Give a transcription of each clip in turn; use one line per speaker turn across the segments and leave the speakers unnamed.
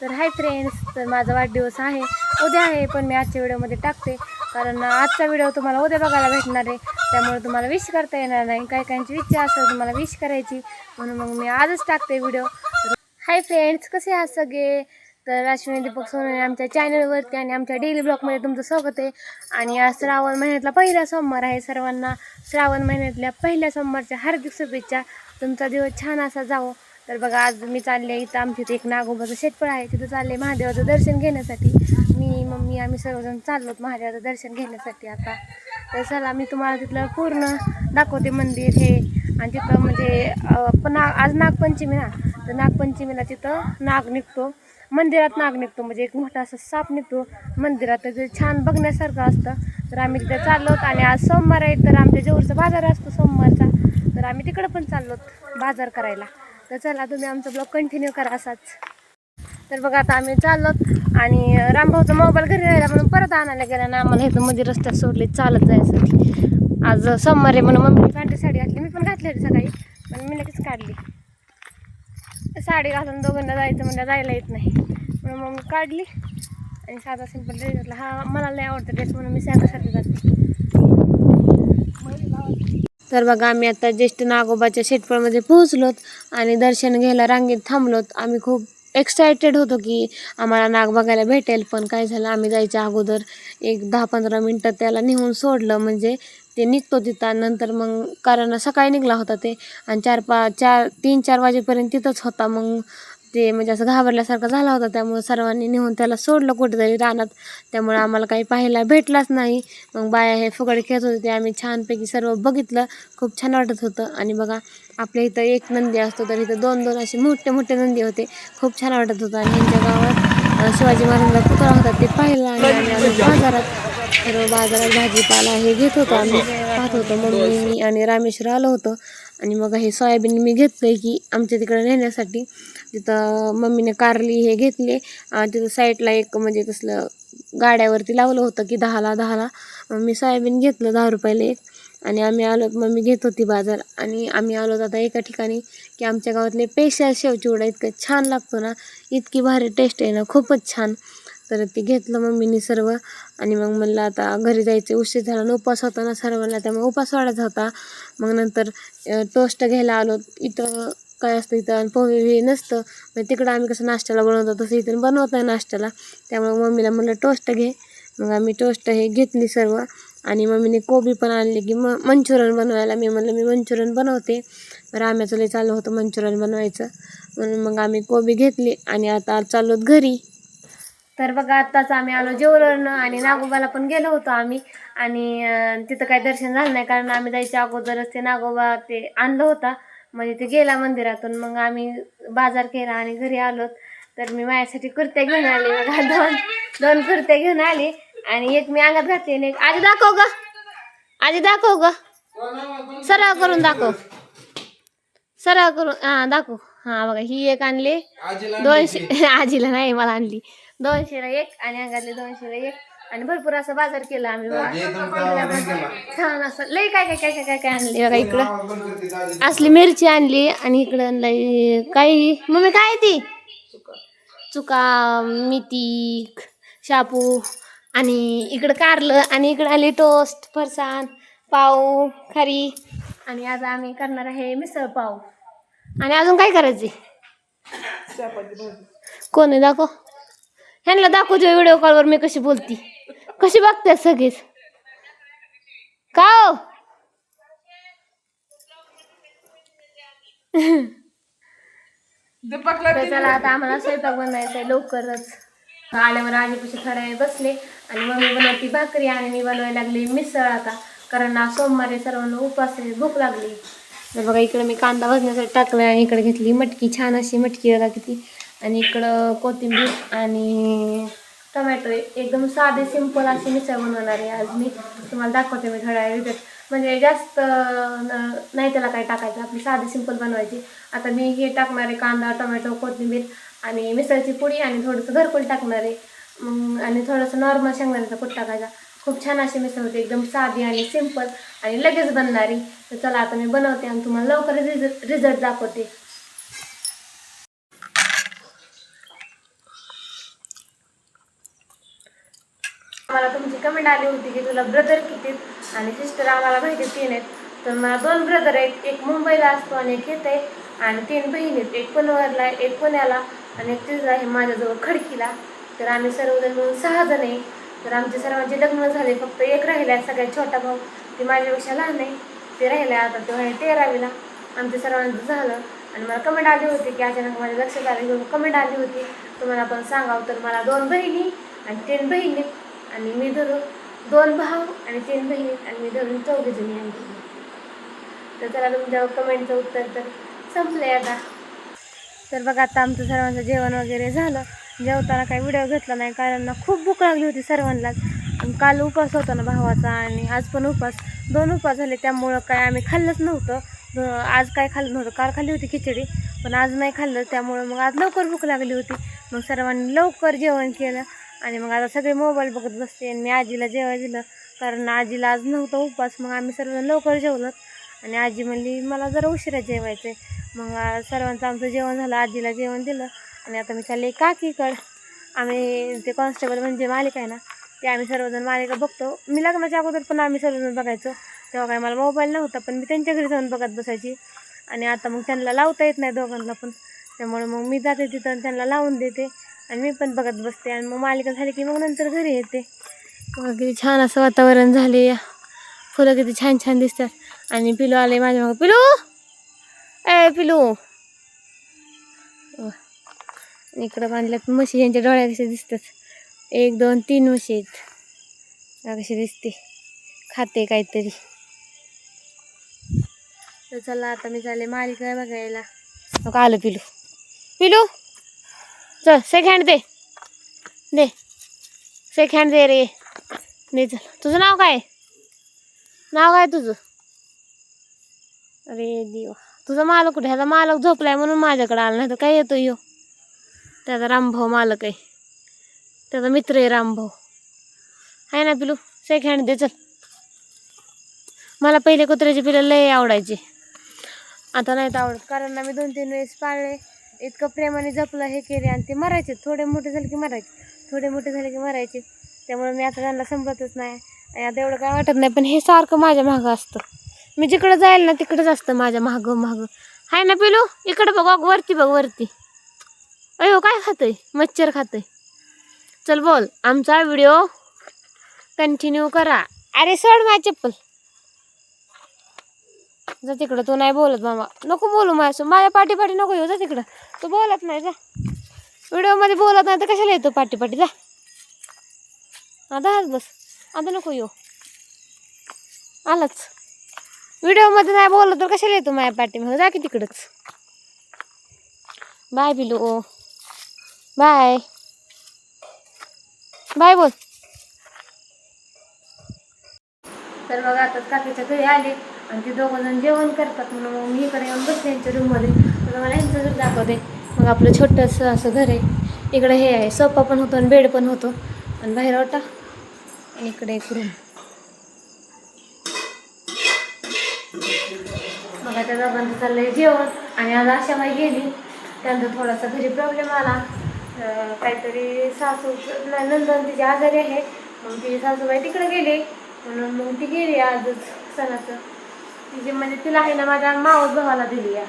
तर hi friends, तर माझा वाढदिवस आहे उद्या आहे, पण मी आजच्या व्हिडिओमध्ये टाकते कारण आजचा व्हिडिओ तुम्हाला उद्या बघायला भेटणार आहे. त्यामुळे तुम्हाला विश करता येणार नाही. काही काहींची इच्छा असेल तुम्हाला विश करायची, म्हणून मग मी आजच टाकते व्हिडिओ. हाय फ्रेंड्स, कसे आहात सगळे? तर अश्विनी दीपक सोनवणे आमच्या चॅनलवरती आणि आमच्या डेली ब्लॉगमध्ये तुमचं स्वागत आहे. आणि आज श्रावण महिन्यातला पहिला सोमवार आहे. सर्वांना श्रावण महिन्यातल्या पहिल्या सोमवारच्या हार्दिक शुभेच्छा. तुमचा दिवस छान असा जावो. तर बघा, आज मी चालले इथं आमच्या इथे एक नागोबाचं शेतफळ आहे, तिथं चालले महादेवाचं दर्शन घेण्यासाठी. मी मम्मी आम्ही सर्वजण चाललोत महादेवाचं दर्शन घेण्यासाठी आता. तर चला मी तुम्हाला तिथलं पूर्ण दाखवते मंदिर हे. आणि तिथं म्हणजे पण आज नागपंचमी ना, तर नागपंचमीला तिथं नाग निघतो, मंदिरात नाग निघतो, म्हणजे एक मोठा असा साप निघतो मंदिरात. तर ते छान बघण्यासारखं असतं. तर आम्ही तिथे चाललोत आणि आज सोमवार आहे, तर आमच्या जवळचा बाजार असतो सोमवारचा, तर आम्ही तिकडं पण चाललोत बाजार करायला. तर चला तुम्ही आमचा ब्लॉग कंटिन्यू करा असाच. तर बघा आता आम्ही चाललोत आणि रामभाऊचा मोबाईल घरी राहिला म्हणून परत आणायला गेला ना आम्हाला. इथं मध्ये रस्त्यात सोडले चालत जायसाठी. आज सोमवार आहे म्हणून मम्मी पांढरी साडी घातली, मी पण घातली होती सकाळी, पण मी लगेच काढली. साडी घालून दोघांना जायचं म्हणजे जायला येत नाही, म्हणून मग मी काढली आणि साधा सिंपल ड्रेस घातला. हा मला नाही आवडतं ड्रेस, म्हणून मी साधासाठी जाते. तर बघा आम्ही आता ज्येष्ठ नागोबाच्या शेटफळमध्ये पोहोचलोत आणि दर्शन घ्यायला रांगेत थांबलोत. आम्ही खूप एक्सायटेड होतो की आम्हाला नाग बघायला भेटेल, पण काय झालं, आम्ही जायच्या अगोदर एक 10-15 मिनटं त्याला नेऊन सोडलं, म्हणजे ते निघतो तिथं. नंतर मग कारण सकाळी निघला होता ते आणि 3-4 वाजेपर्यंत तिथंच होता. मग ते म्हणजे असं घाबरल्यासारखं झाला होता, त्यामुळे सर्वांनी नेऊन त्याला सोडलं कुठेतरी रानात. त्यामुळे आम्हाला काही पाहायला भेटलाच नाही. मग बाया हे फुगडी खेळत होते, ते आम्ही छानपैकी सर्व बघितलं. खूप छान वाटत होतं. आणि बघा आपल्या इथं एक नंदी असतो, तर इथं 2-2 असे मोठे मोठे नंदी होते. खूप छान वाटत होतं. आणि यांच्या गावात शिवाजी महाराजांचा पुतळा होता, ते पाहिलं. आणि आम्ही बाजारात सर्व बाजारात भाजीपाला हे घेत होतो, आम्ही पाहत होतो. मम्मी मी आणि रामेश्वर आलो होतो. आणि मग हे सोयाबीन मी घेतलं आहे की आमच्या तिकडे नेण्यासाठी. तिथं मम्मीने कारली हे घेतले. तिथं साईडला एक म्हणजे तसलं गाड्यावरती लावलं होतं की 10ला मी सोयाबीन घेतलं 10 रुपयाला एक. आणि आम्ही आलो, मम्मी घेत होती बाजार. आणि आम्ही आलो आता एका ठिकाणी की आमच्या गावातले स्पेशल शेवचिवडा इतकं छान लागतो ना, इतकी भारी टेस्ट आहे ना, खूपच छान. तर ते घेतलं मम्मीने सर्व. आणि मग म्हणलं आता घरी जायचं, उशीर झाला ना, उपवास होता ना सर्वांना, त्यामुळे उपवास वाढत होता. मग नंतर टोस्ट घ्यायला आलो. इथं काय असतं, इथं पोहे हे नसतं, म्हणजे तिकडं आम्ही कसं नाश्त्याला बनवतो तसं इथं बनवत नाही नाश्त्याला. त्यामुळे मम्मीला म्हणलं टोस्ट घे. मग आम्ही टोस्ट हे घेतली सर्व. आणि मम्मीने कोबी पण आणली की मंचुरियन बनवायला. मी म्हणलं मी मंचुरियन बनवते. राम्याचं लय चाललं होतं मंचुरियन बनवायचं, म्हणून मग आम्ही कोबी घेतली आणि आता चाललोत घरी. तर बघा आत्ताच आम्ही आलो जेवण आणि नागोबाला पण गेलो होतो आम्ही. आणि तिथं काही दर्शन झालं नाही, कारण आम्ही जायच्या अगोदरच ते नागोबा ते आणलं होता, म्हणजे ते गेला मंदिरातून. मग आम्ही बाजार केला आणि घरी आलो. तर मी माझ्यासाठी कुर्त्या घेऊन आले बघा, दोन कुर्त्या घेऊन आले. आणि एक मी अंगात घातली आणि एक आधी दाखव ग, आधी दाखव ग, सराव करून दाखव, सराव करून हा दाखव. हा बघा ही एक आणली 200 आजीला नाही मला आणली 200ला एक आणि अंगातले 200ला एक. आणि भरपूर असं बाजार केला आम्ही बघा, छान असं लई काय काय काय काय काय काय आणले बघा. इकडं असली मिरची आणली आणि इकडं आणली काही मम्मी काय ती चुका मेथी शापू. आणि इकडं कारलं आणि इकडं आली टोस्ट, फरसाण, पाव, खरी. आणि आज आम्ही करणार आहे मिसळ पाव. आणि अजून काय करायचे, कोण आहे दाखव, ह्यांना दाखवते व्हिडिओ कॉलवर मी कशी बोलती, कशी बघते सगळेच का हो. चला आता आम्हाला स्वयंपाक बनायचा आहे लवकरच. आल्यावर आजीपाशी थोड्या वेळ बसले आणि मम्मी बनवती भाकरी आणि मी बनवायला लागली मिसळ आता, कारण आज सोमवारी सर्वांना उपवास आहे, भूक लागली. तर बघा इकडे मी कांदा भाजण्यासाठी टाकला आणि इकडे घेतली मटकी, छान अशी मटकी बघा किती. आणि इकडं कोथिंबीर आणि टोमॅटो. एकदम साधे सिंपल अशी मिसळ बनवणार आहे आज मी. तुम्हाला दाखवते मी थोड्या वेळ, म्हणजे जास्त नाही त्याला काय टाकायचं, आपली साधी सिंपल बनवायची. आता मी हे टाकणार आहे कांदा, टोमॅटो, कोथिंबीर आणि मिसळची पुडी आणि थोडंसं घरकुल टाकणार आहे. आणि थोडंसं नॉर्मल शेंगदाण्याचा कूट टाकायचा. खूप छान अशी मिसळ होते, एकदम साधी आणि सिंपल आणि लगेच बनणारी. तर चला आता मी बनवते आणि तुम्हाला लवकर रिझल्ट दाखवते. मला तुमची कमेंट आली होती की तुला ब्रदर किती आणि सिस्टर आम्हाला माहिती 3 आहेत. तर मला 2 ब्रदर आहेत, एक मुंबईला असतो आणि एक येते, आणि 3 बहिणी आहेत, एक पनवेलला आहे, एक पुण्याला आणि एक तिसरा आहे माझ्याजवळ खडकीला. तर आम्ही सर्वजण मिळून 6 जण आहे. तर आमचे सर्वांचे लग्न झाले, फक्त एक राहिला आहे सगळ्यात छोटा भाऊ, ते माझ्यापेक्षा लहान आहे, ते राहिलं आता, तो आहे 13वीला. आमच्या सर्वांचं झालं. आणि मला कमेंट आली होती की अचानक माझ्या लक्षात आली, कमेंट आली होती तुम्हाला पण सांगावं. तर मला 2 बहिणी आणि 3 बहिणी आणि मी धरून 2 भाऊ आणि 3 बहिणी आणि मी धरून 4 जणी आहे. तर चला तुमच्या कमेंटचं उत्तर तर संपलं आता. तर बघा आता आमचं सर्वांचं जेवण वगैरे झालं. जेवताना काही व्हिडिओ घेतला नाही कारण ना खूप भूक लागली होती सर्वांनाच. काल उपास होता ना भावाचा आणि आज पण उपास, 2 उपास झाले, त्यामुळं काय आम्ही खाल्लंच नव्हतं. आज काय खाल्लं नव्हतं, काल खाल्ली होती खिचडी पण आज नाही खाल्लं, त्यामुळं मग आज लवकर भूक लागली होती. मग सर्वांनी लवकर जेवण केलं आणि मग आता सगळे मोबाईल बघत बसते आणि मी आजीला जेवायला दिलं कारण आजीला आज नव्हतं उपास. मग आम्ही सर्वजण लवकर जेवलो आणि आजी म्हणली मला जरा उशिरा जेवायचं आहे. मग सर्वांचं आमचं जेवण झालं, आजीला जेवण दिलं आणि आता मी चालले काकीकडं. आम्ही ते कॉन्स्टेबल म्हणजे मालिका आहे ना, ते आम्ही सर्वजण मालिका बघतो. मी लग्नाच्या अगोदर पण आम्ही सर्वजण बघायचो, तेव्हा काय मला मोबाईल नव्हता, पण मी त्यांच्या घरी जाऊन बघत बसायची. आणि आता मग त्यांना लावता येत नाही दोघांना पण, त्यामुळे मग मी जाते तिथं आणि त्यांना लावून देते आणि मी पण बघत बसते. आणि मग मालिका झाली की मग नंतर घरी येते. मग किती छान असं वातावरण झाले, फुलं किती छान छान दिसतात. आणि पिलू आले माझ्या मग, पिलू ए पिलू. इकडं बांधल्यात म्हशी, यांच्या डोळ्या कसे दिसतात, 1 2 3 म्हशी आहेत, कशी दिसते, खाते काहीतरी. तर चला आता मी चालले मालिका बघायला. मग आलं पिलू, पिलू चल शेक हँड दे, दे शेक हँड दे रे, दे चल. तुझं नाव काय, नाव काय तुझं? अरे देवा, तुझा मालक कुठे? ह्याचा मालक झोपलाय म्हणून माझ्याकडे आला, नाही तर काय येतो यो. त्याचा रामभाऊ मालक आहे, त्याचा मित्र आहे रामभाऊ, आहे ना पिलू? शेक हँड दे चल. मला पहिले कुत्र्याची पिलं लय आवडायची, आता नाहीत आवडत कारण ना मी 2-3 वेळेस पाळले, इतकं प्रेमाने जपलं, हे केले आणि ते मरायचे. थोडे मोठे झाले की मरायचे, थोडे मोठे झाले की मरायचे. त्यामुळे मी आता त्यांना संपतच नाही आणि आता एवढं काय वाटत नाही. पण हे सारखं माझ्या मागं असतं, मी जिकडं जाईल ना तिकडंच असतं माझ्या मागं मागं. आहे ना पिलू? इकडं बघ, वरती बघ वरती. अयो काय खातंय? मच्छर खातंय. चल बोल, आमचा व्हिडिओ कंटिन्यू करा. अरे सोड माझी चप्पल, जा तिकडं. तू नाही बोलत मामा, नको बोलू माझ्या पाठी नको येऊ, जा तिकडं. तू बोलत नाही, जा. व्हिडिओमध्ये बोलत नाही तर कशाला येतो पाठी जा. आता हाच बस, आता नको येऊ. आलाच व्हिडिओमध्ये नाही बोलत तर कशाला येतो माझ्या पाठीमागं, जा की तिकडंच. बाय पिलू, बाय बाय बोल. तर मग आता काकीच्या घरी आले आणि ते 2 जण जेवण करतात म्हणून मग मी इकडे येऊन बसले यांच्या रूममध्ये. तर मला यांचं घर दाखवते. मग आपलं छोटंसं असं घर आहे, इकडे हे आहे, सोफा पण होतो आणि बेड पण होतो आणि बाहेर ओटा आणि इकडे एक रूम. मग आता दोघांचं चाललंय जेवण. आणि आज आशाबाई गेली, त्यांचा थोडासा घरी प्रॉब्लेम आला, काहीतरी सासू नंदन तिची आजारी आहे, मग तिची सासूबाई तिकडे गेली म्हणून मग ती गेली आजच सणाचं. तिची म्हणजे तिला आहे ना माझ्या मावस भावाला दिली आहे,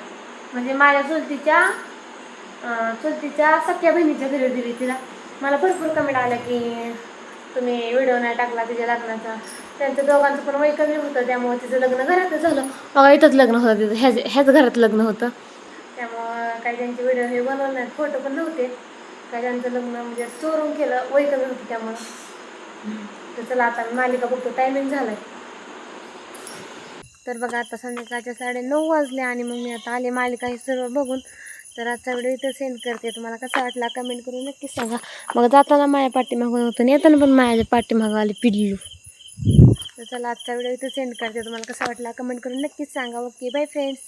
म्हणजे माझ्या चुलतीच्या सख्या बहिणीच्या घरी दिली तिला. मला भरपूर कमेंट आल्या की तुम्ही व्हिडिओ नाही टाकला तिच्या लग्नाचा. त्यांचं दोघांचं पण वय कमी होतं, त्यामुळे तिचं लग्न घरातच झालं. बघा इथंच लग्न होतं तिचं, ह्याच घरात लग्न होतं, त्यामुळं काही त्यांचे व्हिडिओ हे बनवले नाहीत, फोटो पण नव्हते. काही त्यांचं लग्न म्हणजे चोरून केलं, वय कमी होतं त्यामुळं. तर चला आता मालिका बघतो, टायमिंग झालाय. तर बघा आता संध्याकाळच्या 9:30 वाजले आणि मग मी आता आले मालिका हे सर्व बघून. तर आजचा व्हिडिओ इथं सेंड करते. तुम्हाला कसा वाटला कमेंट करून नक्कीच सांगा. मग जाताना माझ्या पाठीमागून होतं आणि येताना पण माझ्या पाठीमागं आले पिल्लू. तर चला आजचा व्हिडिओ इथं सेंड करते. तुम्हाला कसा वाटला कमेंट करून नक्कीच सांगा. Okay bye friends.